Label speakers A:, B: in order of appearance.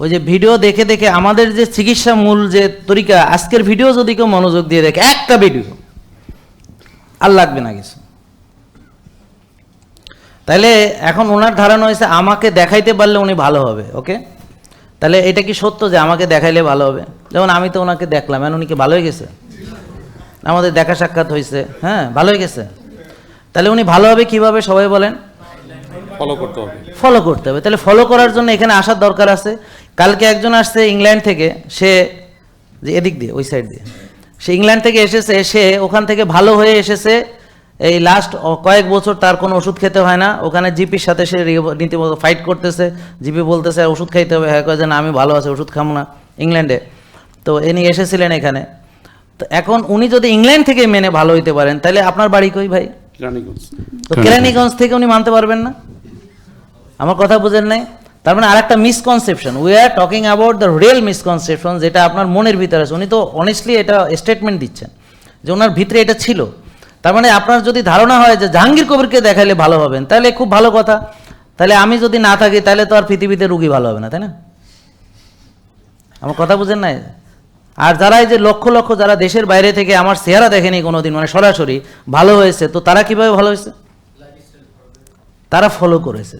A: ওই যে ভিডিও দেখে দেখে আমাদের যে চিকিৎসা মূল যে তরিকা, আজকের ভিডিও যদি কেউ মনোযোগ দিয়ে দেখে, একটা ভিডিও আর লাগবে না কিছু। তাহলে এখন ওনার ধারণা হয়েছে আমাকে দেখাইতে পারলে উনি ভালো হবে। ওকে, তাহলে এটা কি সত্য যে আমাকে দেখাইলে ভালো হবে? যেমন আমি তো ওনাকে দেখলাম, এখন উনি কি ভালো হয়ে গেছে? আমাদের দেখা সাক্ষাৎ হয়েছে, হ্যাঁ ভালো হয়ে গেছে। তাহলে উনি ভালো হবে কিভাবে সবাই বলেন?
B: ফলো করতে হবে।
A: ফলো করতে হবে। তাহলে ফলো করার জন্য এখানে আসার দরকার আছে। কালকে একজন আসছে ইংল্যান্ড থেকে, সে যে এদিক দিয়ে ওই সাইড দিয়ে, সে ইংল্যান্ড থেকে এসেছে, সে ওখান থেকে ভালো হয়ে এসেছে। এই লাস্ট কয়েক বছর তার কোনো ওষুধ খেতে হয় না। ওখানে জিপির সাথে সে রীতিমতো ফাইট করতেছে। জিপি বলতেছে ওষুধ খাইতে হবে, হ্যাঁ কয়ে যে না আমি ভালো আছি, ওষুধ খাবো না। ইংল্যান্ডে তো ইনি এসেছিলেন এখানে। তো এখন উনি যদি ইংল্যান্ড থেকে মেনে ভালো হইতে পারেন, তাহলে আপনার বাড়ি কই ভাই?
B: কেরানীগঞ্জ।
A: তো কেরানীগঞ্জ থেকে উনি মানতে পারবেন না? আমার কথা বুঝেন নাই? তার মানে আর একটা misconception, we are talking about the real misconception, যেটা আপনার মনের ভিতরে আছে। উনি তো অনেস্টলি এটা স্টেটমেন্ট দিচ্ছেন যে ওনার ভিতরে এটা ছিল। তার মানে আপনার যদি ধারণা হয় যে জাহাঙ্গীর কবিরকে দেখাইলে ভালো হবেন, তাহলে খুব ভালো কথা। তাহলে আমি যদি না থাকি, তাহলে তো আর পৃথিবীতে রুগী ভালো হবে না, তাই না? আমার কথা বুঝেন নাই? আর যারা এই যে লক্ষ লক্ষ যারা দেশের বাইরে থেকে আমার চেহারা দেখেনি কোনোদিন, মানে সরাসরি ভালো হয়েছে, তো তারা কিভাবে ভালো হয়েছে? তারা ফলো করেছে।